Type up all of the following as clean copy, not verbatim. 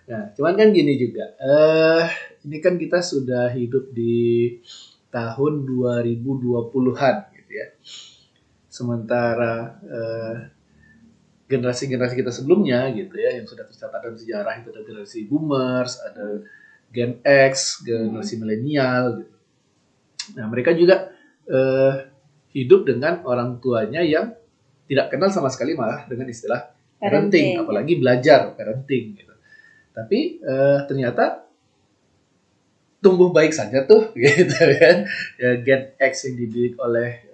Nah, cuman kan gini juga. Ini kan kita sudah hidup di tahun 2020-an gitu ya. Sementara generasi-generasi kita sebelumnya gitu ya yang sudah tercatat dalam sejarah itu ada generasi boomers, ada Gen X, generasi milenial gitu. Nah, mereka juga hidup dengan orang tuanya yang tidak kenal sama sekali malah dengan istilah parenting, apalagi belajar parenting gitu. Tapi ternyata tumbuh baik saja tuh gitu kan. Ya, Gen X yang dididik oleh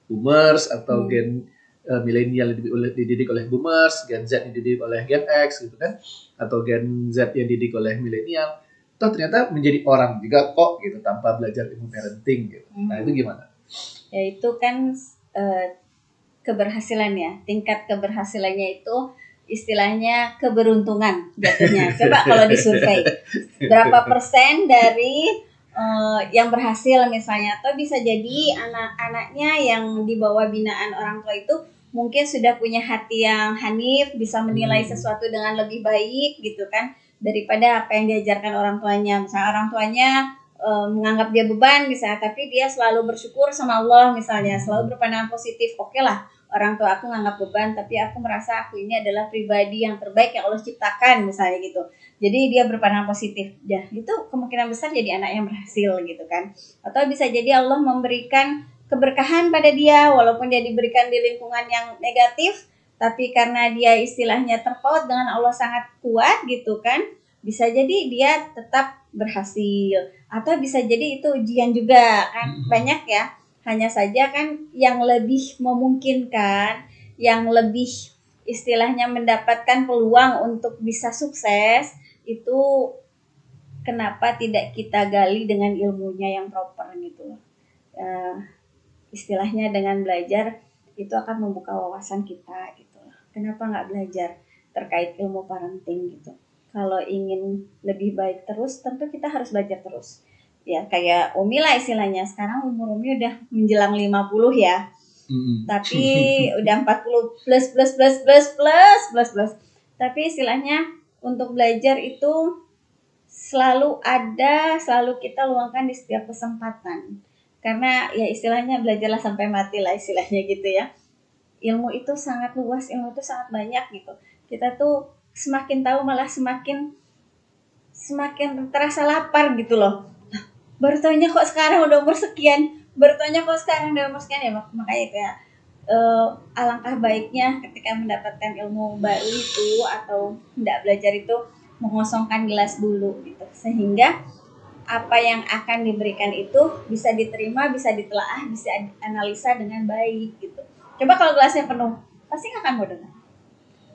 boomers atau Gen milenial yang dididik oleh boomers, Gen Z yang dididik oleh Gen X gitu kan, atau Gen Z yang dididik oleh milenial, toh ternyata menjadi orang juga kok gitu tanpa belajar ilmu parenting gitu. Nah itu gimana? Ya itu kan keberhasilan ya, tingkat keberhasilannya itu istilahnya keberuntungan jatuhnya. Coba kalau disurvei, berapa persen dari yang berhasil misalnya, atau bisa jadi anak-anaknya yang di bawah binaan orang tua itu mungkin sudah punya hati yang hanif, bisa menilai sesuatu dengan lebih baik gitu kan, daripada apa yang diajarkan orang tuanya. Misalnya orang tuanya menganggap dia beban misalnya, tapi dia selalu bersyukur sama Allah misalnya, selalu berpandangan positif. Oke lah, orang tua aku nganggap beban, tapi aku merasa aku ini adalah pribadi yang terbaik yang Allah ciptakan misalnya gitu. Jadi dia berpandangan positif. Ya, itu kemungkinan besar jadi anak yang berhasil gitu kan. Atau bisa jadi Allah memberikan keberkahan pada dia walaupun dia diberikan di lingkungan yang negatif, tapi karena dia istilahnya terpaut dengan Allah sangat kuat gitu kan, bisa jadi dia tetap berhasil. Atau bisa jadi itu ujian juga kan, banyak ya. Hanya saja kan yang lebih memungkinkan, yang lebih istilahnya mendapatkan peluang untuk bisa sukses, itu kenapa tidak kita gali dengan ilmunya yang proper gitu. Istilahnya dengan belajar itu akan membuka wawasan kita gitu. Kenapa nggak belajar terkait ilmu parenting gitu. Kalau ingin lebih baik terus, tentu kita harus belajar terus. Ya kayak Umi lah istilahnya, sekarang umur Umi udah menjelang 50 ya. Tapi udah 40 plus. Tapi istilahnya untuk belajar itu selalu ada, selalu kita luangkan di setiap kesempatan. Karena ya istilahnya belajarlah sampai mati lah istilahnya gitu ya. Ilmu itu sangat luas, ilmu itu sangat banyak gitu. Kita tuh semakin tahu malah semakin terasa lapar gitu loh. Baru taunya kok sekarang udah umur sekian, ya makanya kayak alangkah baiknya ketika mendapatkan ilmu baru itu atau tidak belajar itu mengosongkan gelas dulu gitu, sehingga apa yang akan diberikan itu bisa diterima, bisa ditelaah, bisa analisa dengan baik gitu. Coba kalau gelasnya penuh, pasti nggak akan mau dengar.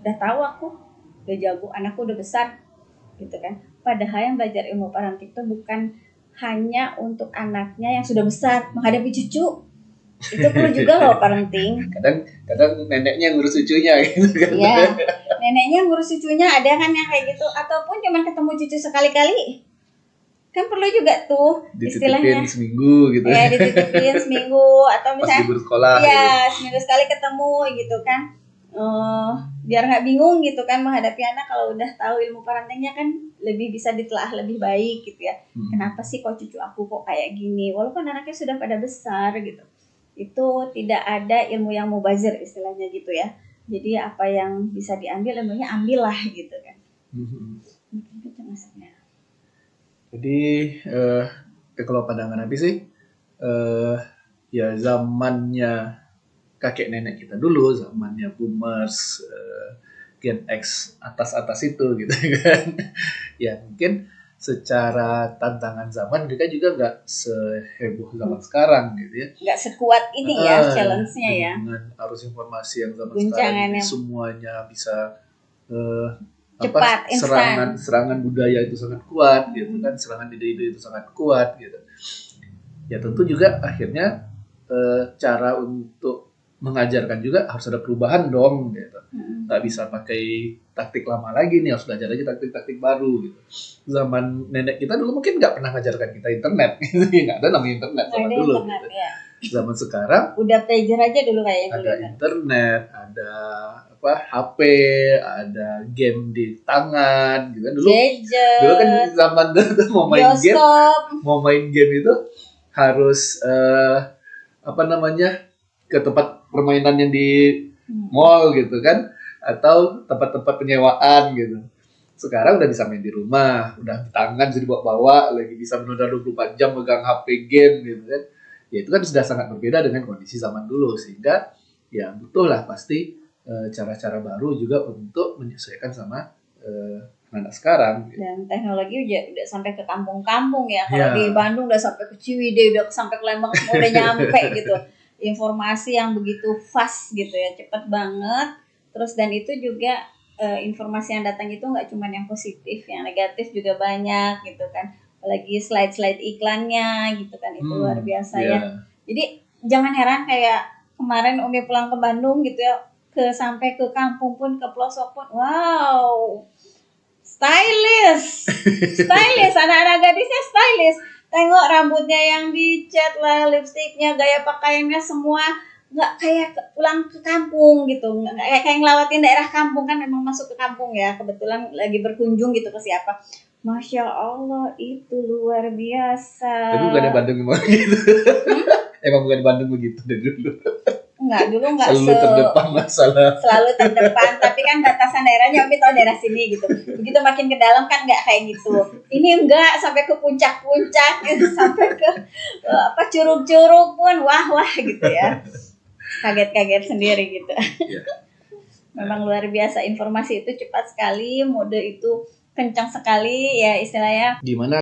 Udah tahu aku, udah jago, anakku udah besar gitu kan. Padahal yang belajar ilmu parenting itu bukan hanya untuk anaknya yang sudah besar menghadapi cucu. Itu perlu juga loh parenting. Kadang neneknya ngurus cucunya gitu kan. Iya, neneknya ngurus cucunya, ada kan yang kayak gitu. Ataupun cuma ketemu cucu sekali-kali. Kan perlu juga tuh istilahnya. Dititipin seminggu gitu. Ya, dititipin seminggu. Atau misalnya pas libur sekolah. Iya, gitu. Seminggu sekali ketemu gitu kan. Biar nggak bingung gitu kan menghadapi anak. Kalau udah tahu ilmu parentingnya kan lebih bisa ditelaah lebih baik gitu ya. Kenapa sih kok cucu aku kok kayak gini, walaupun anaknya sudah pada besar gitu. Itu tidak ada ilmu yang mubazir istilahnya gitu ya. Jadi apa yang bisa diambil ilmunya ambillah gitu kan. Itu maksudnya. Jadi kalau pandangan Abi sih ya zamannya kakek nenek kita dulu, zamannya boomers, Gen X atas itu gitu kan. Ya mungkin secara tantangan zaman mereka juga nggak seheboh zaman sekarang gitu ya. Nggak sekuat ini ya challenge-nya ya. Dengan arus informasi yang zaman sekarang ini semuanya bisa cepat, serangan budaya itu sangat kuat gitu kan, serangan ide-ide itu sangat kuat gitu. Ya tentu juga akhirnya cara untuk mengajarkan juga harus ada perubahan dong gitu. Nggak bisa pakai taktik lama lagi nih, harus belajar lagi taktik-taktik baru gitu. Zaman nenek kita dulu mungkin nggak pernah ngajarkan kita internet gitu, nggak ada namanya internet zaman dulu gitu. Ya. Zaman sekarang udah pager aja dulu kayaknya ada internet, ada HP, ada game di tangan, gitu kan. Dulu gadget, kan zaman dulu bioskop. mau main game itu harus ke tempat permainan yang di mall gitu kan, atau tempat-tempat penyewaan gitu. Sekarang udah bisa main di rumah, udah di tangan bisa dibawa-bawa, lagi bisa menunda 24 jam megang HP game gitu kan. Ya itu kan sudah sangat berbeda dengan kondisi zaman dulu, sehingga ya butuh lah pasti cara-cara baru juga untuk menyesuaikan sama anak sekarang. Dan teknologi udah sampai ke kampung-kampung ya. Kalau Ya. di Bandung udah sampai ke Ciwidey, udah sampai ke Lembang, semua udah nyampe gitu. Informasi yang begitu fast gitu ya, cepet banget. Terus dan itu juga informasi yang datang itu nggak cuma yang positif, yang negatif juga banyak gitu kan. Apalagi slide-slide iklannya gitu kan, itu luar biasa ya. Jadi jangan heran kayak kemarin Umi pulang ke Bandung gitu ya, sampai ke kampung pun, ke pelosok pun, wow, stylish, anak-anak gadisnya stylish. Tengok rambutnya yang dicat lah, lipstiknya, gaya pakaiannya semua nggak kayak pulang ke kampung gitu, nggak kayak ngelawatin daerah kampung kan, memang masuk ke kampung ya, kebetulan lagi berkunjung gitu ke siapa. Masya Allah, itu luar biasa. Tapi bukan di Bandung emang gitu. Emang bukan di Bandung begitu dari dulu. Enggak, dulu enggak selalu terdepan masalah. Selalu terdepan, tapi kan batasan daerahnya Umi tahu daerah sini gitu. Begitu makin ke dalam kan enggak kayak gitu. Ini enggak sampai ke puncak-puncak gitu, sampai ke curug-curug pun wah gitu ya. Kaget-kaget sendiri gitu. Ya. Memang luar biasa, informasi itu cepat sekali, mode itu kencang sekali ya istilahnya. Gimana